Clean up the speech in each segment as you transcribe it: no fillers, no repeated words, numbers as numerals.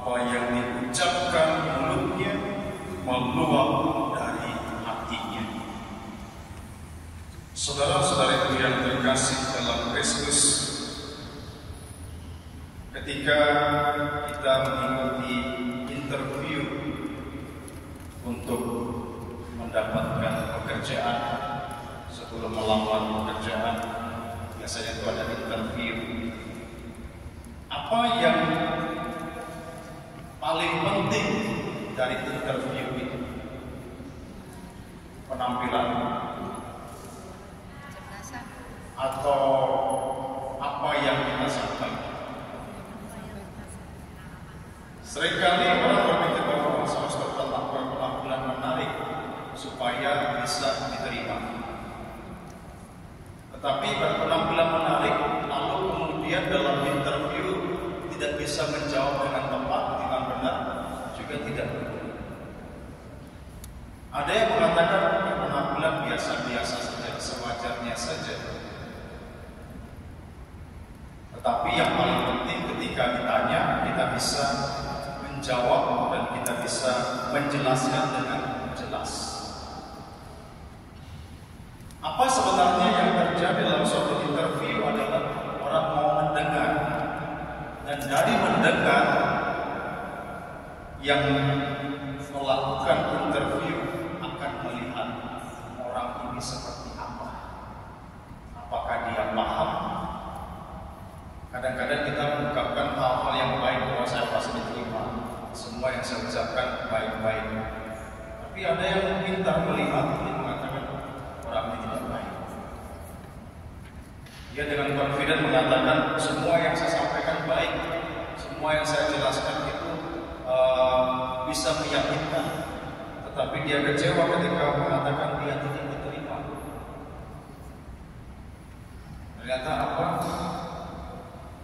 apa yang diucapkan mulutnya meluap dari hatinya. Saudara-saudariku yang terkasih dalam Kristus, ketika kita mengikuti interview untuk mendapatkan pekerjaan, sebelum melamar pekerjaan biasanya itu ada interview. Apa yang paling penting dari interview itu? Penampilan atau apa yang kita sampaikan? Seringkali orang berpikir bahwa harus melakukan penampilan menarik supaya bisa diterima. Tetapi berpenampilan menarik lalu kemudian dalam interview tidak bisa menjawab dengan tepat, dengan benar, juga tidak. Ada yang mengatakan penampilan biasa-biasa saja, sewajarnya saja. Tetapi yang paling penting ketika ditanya, kita bisa menjawab dan kita bisa menjelaskan dengan jelas. Apa sebenarnya yang terjadi dalam suatu interview adalah orang mau mendengar, dan dari mendengar yang melakukan interview akan melihat orang ini seperti apa. Apakah dia paham? Kadang-kadang kita mengungkapkan hal-hal yang baik bahwa saya pasti diterima, semua yang saya ucapkan baik-baik. Tapi ada yang pintar melihat ini mengatakan orang ini tidak baik. Dia dengan confident mengatakan semua yang saya sampaikan baik, semua yang saya jelaskan itu bisa meyakinkan. Tetapi dia kecewa ketika mengatakan dia tidak diterima. Ternyata apa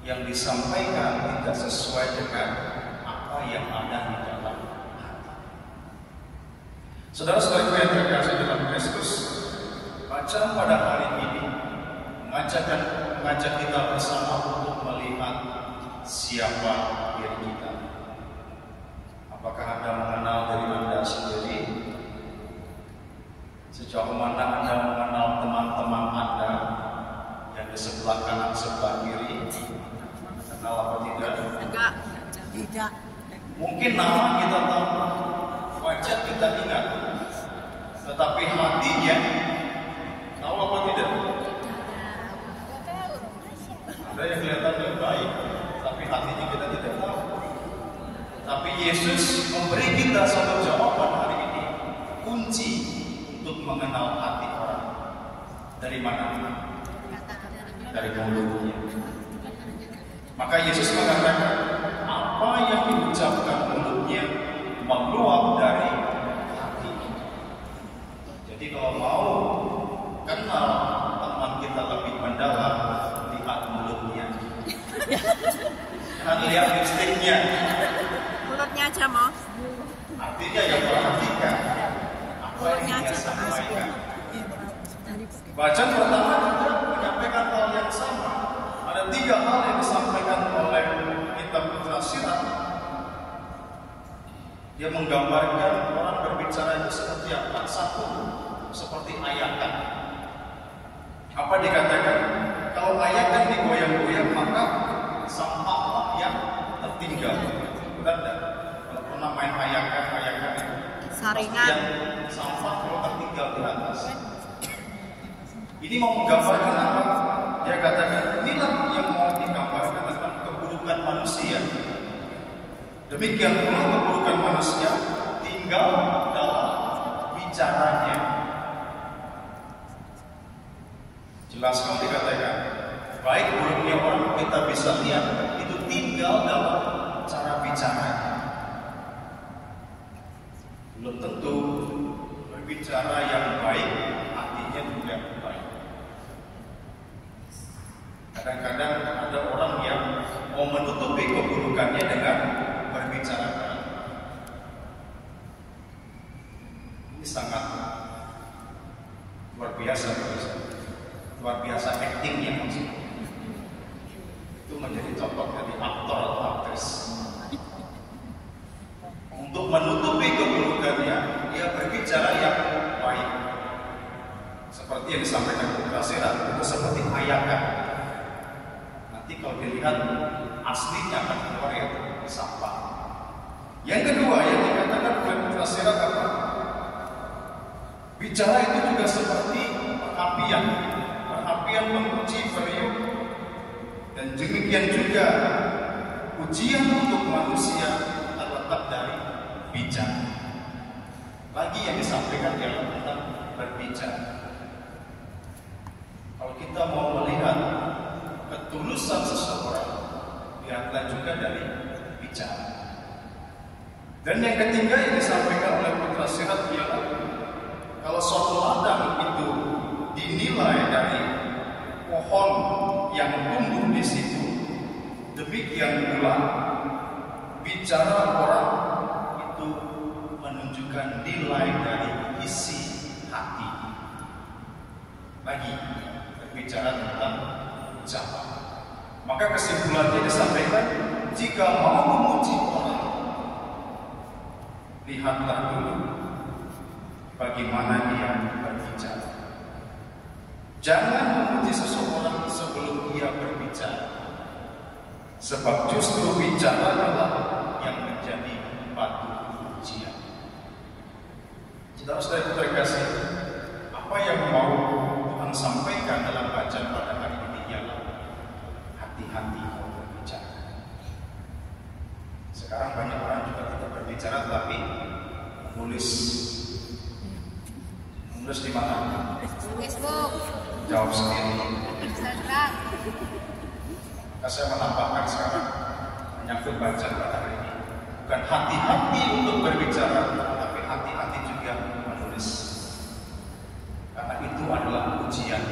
yang disampaikan tidak sesuai dengan apa yang ada di dalam hati. Saudara-saudara yang terkasih dalam Kristus, bacaan pada hari ini mengajak kita bersama untuk melihat siapa diri kita. Apakah Anda mengenal diri Anda sendiri? Sejauh mana Anda mengenal teman-teman Anda yang di sebelah kanan, sebelah kiri? Kenal apa tidak? Tidak. Mungkin nama kita tahu, wajah kita ingat, tetapi hatinya tahu apa tidak? Ada yang kelihatannya baik, tapi hatinya kita tidak tahu. Tapi Yesus memberi kita satu jawaban hari ini, kunci untuk mengenal hati orang. Dari mana? Dari mulutnya. Maka Yesus mengatakan, apa yang diucapkan mulutnya meluap dari hati. Jadi kalau mau kenal teman kita lebih mendalam, lihat mulutnya. Jangan lihat lipstiknya. Mulutnya aja mau. Artinya yang perhatikan apa yang dia sampaikan. Bacaan pertama juga menyampaikan hal yang sama. Ada 3 hal yang disampaikan oleh kitab Sirat. Dia menggambarkan orang berbicara itu seperti apa? Satu, seperti ayakan. Apa dikatakan? Kalau ayakan digoyang-goyang maka sampahlah yang tertinggal. Benar tidak? Kalau pernah main ayakan itu Saringan. Sampah kalau tertinggal di atas. Ini mau menggambarkan apa? Dia katakan inilah yang mau digambarkan tentang keburukan manusia. Demikian pula keburukan manusia tinggal dalam bicaranya. Jelas kalau dikatakan baik buruknya orang kita bisa lihat itu tinggal dalam cara bicara. Belum tentu berbicara yang baik artinya juga baik. Kadang-kadang ada orang yang mau menutupi keburukannya dengan berbicara baik. Ini sangat luar biasa, actingnya maksudnya. Itu menjadi contoh dari aktor atau aktris aslinya akan keluar yang sampah. Yang kedua yang dikatakan oleh Putra Sirat apa? Bicara itu juga seperti perapian menguji periuk, dan demikian juga ujian untuk manusia terletak dari bicara. Lagi yang disampaikan ialah tentang berbicara. Kalau kita mau melihat ketulusan seseorang, lihatlah juga dari bicara. Dan yang ketiga yang disampaikan oleh Putra Sirat ialah kalau suatu ladang itu dinilai dari pohon yang tumbuh di situ, demikian pula bicara orang itu menunjukkan nilai dari isi hati. Lagi berbicara tentang ucapan. Maka kesimpulannya disampaikan, jika mau memuji orang, lihatlah dulu bagaimana dia berbicara. Jangan memuji seseorang sebelum dia berbicara, sebab justru bicara adalah yang menjadi batu ujian. Saudara-saudara terkasih, apa yang mau Tuhan sampaikan dalam bacaan pada hari ini ialah hati-hati kalau berbicara. Sekarang banyak orang juga tidak berbicara tapi menulis di mana? Facebook, Jawab sendiri. Instagram. Saya menambahkan sekarang menyangkut bacaan pada hari ini, bukan hati-hati untuk berbicara, tapi hati-hati juga menulis. Karena itu adalah ujian.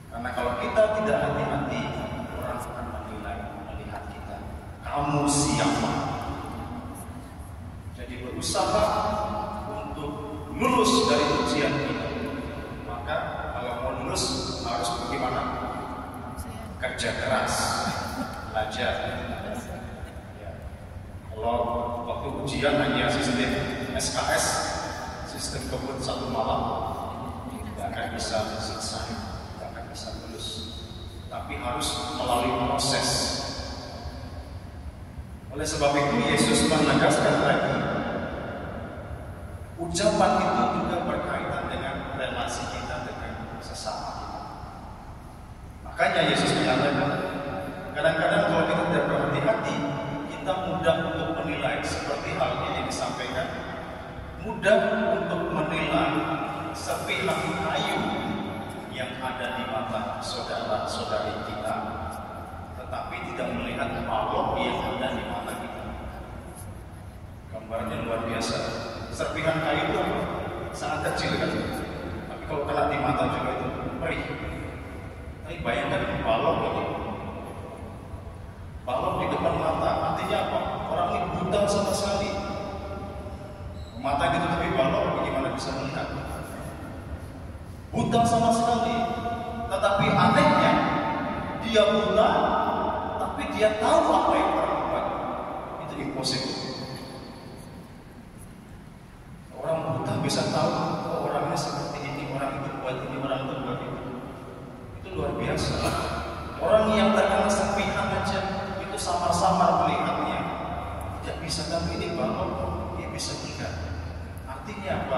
Karena kalau kita tidak hati-hati, orang akan menilai, melihat kita. Kamu siapa? Jadi berusaha lulus dari ujian ini. Maka kalau mau lulus harus bagaimana? Kerja keras, belajar. Ya. Kalau waktu ujian hanya sistem SKS, sistem kebut satu malam, tidak akan bisa selesai, tidak akan bisa lulus. Tapi harus melalui proses. Oleh sebab itu Yesus menegaskan lagi, ucapan itu juga berkaitan dengan relasi kita dengan sesama kita. Makanya Yesus mengatakan, kadang-kadang kalau kita tidak berhati-hati, kita mudah untuk menilai seperti halnya yang disampaikan, mudah untuk menilai sepihak kayu yang ada di mata saudara-saudari kita, tetapi tidak melihat balok yang ada di mata kita. Gambarnya luar biasa. Serpihan kayu itu sangat kecil kan, tapi kalau kena di mata juga itu perih. Tapi bayangkan balok ini, balok di depan mata, artinya apa? Orang ini buta sama sekali. Mata ditutupi balok, bagaimana bisa melihat? Buta sama sekali. Tetapi anehnya, dia buta, tapi dia tahu apa yang orang buat. Itu impossible. Orang buta bisa tahu oh, orangnya seperti ini, orang itu buat ini, orang itu buat itu. Itu luar biasa. Orang yang terkena serpihan aja itu samar-samar melihatnya. Tidak bisa tahu ini balok, dia bisa melihat. Artinya apa?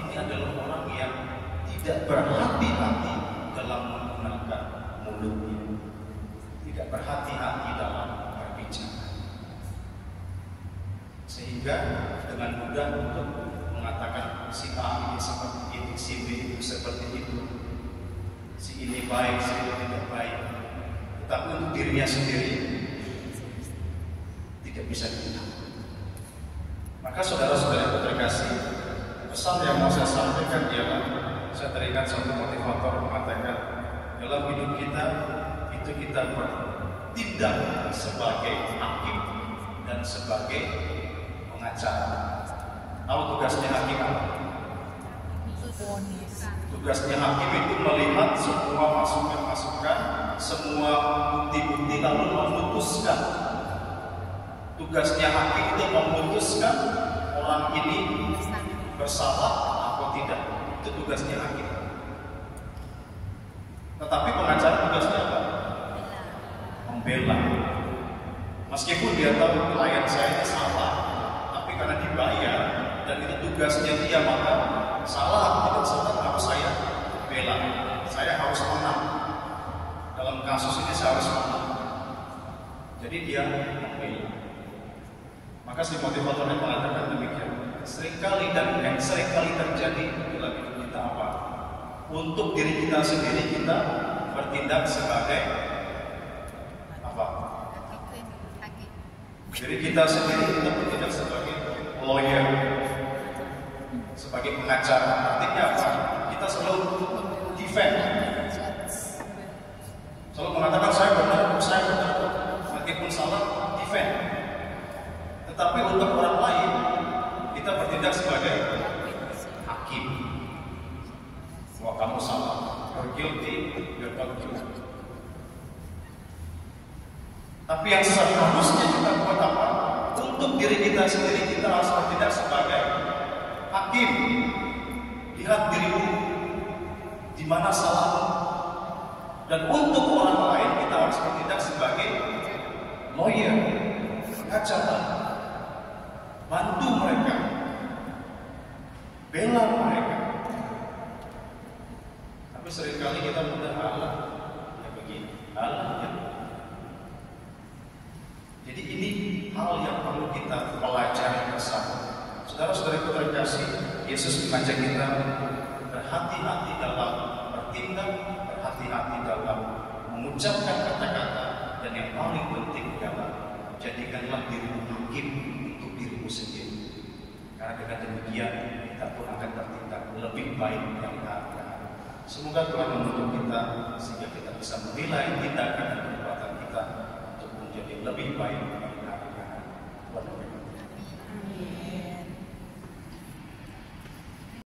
Ini adalah orang yang tidak berhati-hati dalam menggunakan mulutnya, tidak berhati-hati dalam berbicara, sehingga dengan mudah untuk mengatakan si A ini seperti ini, si B itu seperti itu, si ini baik, si ini tidak baik, tetapi untuk dirinya sendiri tidak bisa dilihat. Maka saudara-saudara terkasih, pesan yang mau saya sampaikan ialah, saya teringat satu motivator mengatakan, dalam hidup kita itu kita bertindak sebagai hakim dan sebagai pengacara. Tahu tugasnya hakim apa? Tugasnya hakim itu melihat semua masukan-masukan, semua bukti-bukti lalu memutuskan. Tugasnya hakim itu memutuskan orang ini bersalah atau tidak. Itu tugasnya hakim. Tetapi pengacara tugasnya apa? membela. Meskipun dia tahu klien saya ini salah, tapi karena dibayar dan itu tugasnya dia, maka salah tidak salah harus saya bela. Saya harus menang. Dalam kasus ini saya harus menang. Jadi dia membela. Maka si motivator yang mengatakan demikian. Seringkali dan yang seringkali terjadi dalam hidup kita apa? Untuk diri kita sendiri kita bertindak sebagai apa? Diri kita sendiri kita bertindak sebagai lawyer, sebagai pengacara. Artinya apa? Kita selalu defend, selalu mengatakan saya benar, meskipun salah defend. Tetapi untuk orang lain kita bertindak sebagai hakim. Wah, kamu salah, you're guilty, you're not guilty. Tapi yang seharusnya kita buat apa? Untuk diri kita sendiri kita harus bertindak sebagai hakim. Lihat dirimu di mana salahmu. Dan untuk orang lain kita harus bertindak sebagai lawyer, pengacara. Bantu mereka, bela mereka. Tapi seringkali kita mudah Allah ya begini, Allah ya. Jadi ini hal yang perlu kita pelajari bersama. Saudara-saudara terkasih, Yesus mengajak kita berhati-hati dalam bertindak, berhati-hati dalam mengucapkan kata-kata, dan yang paling penting adalah jadikanlah dirimu hakim untuk dirimu sendiri. Karena dengan demikian kita pun akan bertindak lebih baik dari hari-hari. Semoga Tuhan menuntun kita sehingga kita bisa menilai tindakan dan perbuatan kita untuk menjadi lebih baik